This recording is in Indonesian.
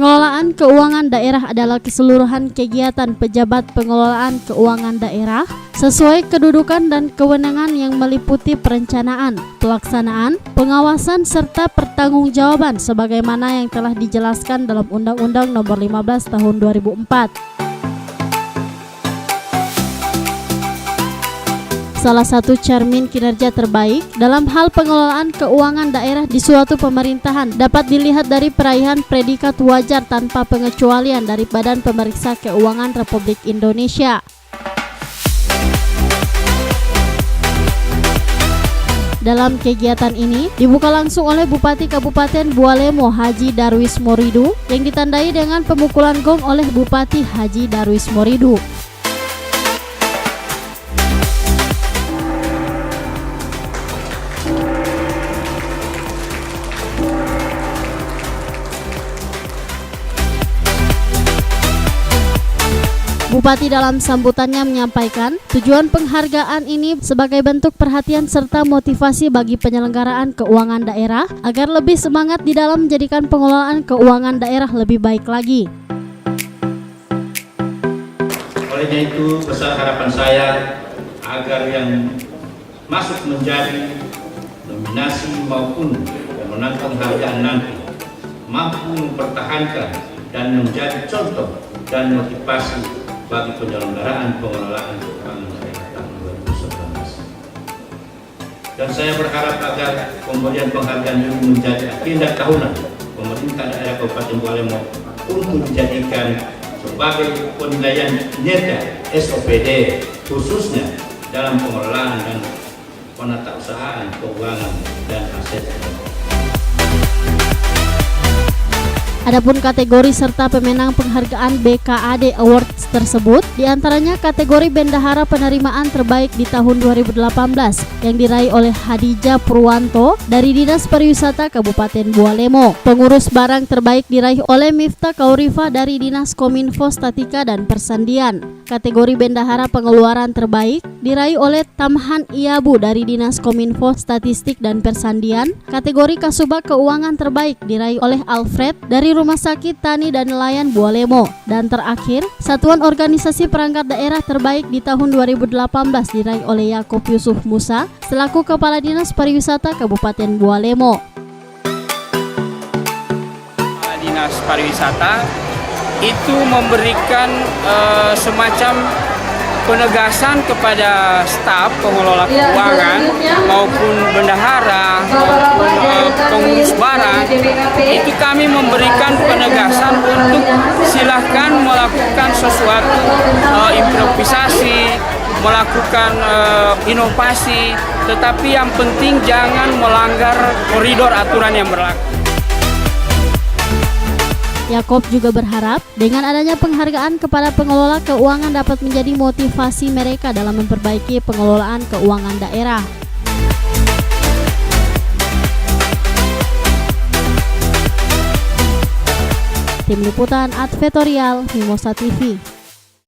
Pengelolaan keuangan daerah adalah keseluruhan kegiatan pejabat pengelolaan keuangan daerah sesuai kedudukan dan kewenangan yang meliputi perencanaan, pelaksanaan, pengawasan serta pertanggungjawaban sebagaimana yang telah dijelaskan dalam Undang-Undang Nomor 15 Tahun 2004. Salah satu cermin kinerja terbaik dalam hal pengelolaan keuangan daerah di suatu pemerintahan dapat dilihat dari peraihan predikat wajar tanpa pengecualian dari Badan Pemeriksa Keuangan Republik Indonesia. Dalam kegiatan ini dibuka langsung oleh Bupati Kabupaten Bualemo Haji Darwis Moridu yang ditandai dengan pemukulan gong oleh Bupati Haji Darwis Moridu. Bupati dalam sambutannya menyampaikan tujuan penghargaan ini sebagai bentuk perhatian serta motivasi bagi penyelenggaraan keuangan daerah agar lebih semangat di dalam menjadikan pengelolaan keuangan daerah lebih baik lagi. Olehnya itu besar harapan saya agar yang masuk menjadi nominasi maupun memenangkan penghargaan nanti mampu mempertahankan dan menjadi contoh dan motivasi bagi penyelenggaraan pengelolaan keuangan daerah tahun 2019. Dan saya berharap agar pemberian penghargaan ini menjadi agenda tahunan pemerintah daerah Kabupaten Bualemo untuk dijadikan sebagai penilaian kinerja SOPD khususnya dalam pengelolaan dan penatausahaan keuangan dan aset. Adapun kategori serta pemenang penghargaan BKAD Awards tersebut diantaranya kategori Bendahara Penerimaan Terbaik di tahun 2018 yang diraih oleh Hadijah Purwanto dari Dinas Pariwisata Kabupaten Bualemo. Pengurus Barang Terbaik diraih oleh Miftah Kaurifa dari Dinas Kominfo Statika dan Persandian. Kategori Bendahara Pengeluaran Terbaik diraih oleh Tamhan Iyabu dari Dinas Kominfo Statistik dan Persandian. Kategori Kasubag Keuangan Terbaik diraih oleh Alfred dari Rumah Sakit Tani dan Nelayan Bualemo. Dan terakhir, Satuan Organisasi Perangkat Daerah Terbaik di tahun 2018 diraih oleh Yaakob Yusuf Musa selaku Kepala Dinas Pariwisata Kabupaten Bualemo. Kepala Dinas Pariwisata itu memberikan semacam penegasan kepada staf pengelola keuangan maupun bendahara maupun pengurus barang. Itu kami memberikan penegasan untuk silahkan melakukan sesuatu improvisasi, melakukan inovasi, tetapi yang penting jangan melanggar koridor aturan yang berlaku. Yaakob juga berharap dengan adanya penghargaan kepada pengelola keuangan dapat menjadi motivasi mereka dalam memperbaiki pengelolaan keuangan daerah. Tim Liputan Advertorial Mimosa TV.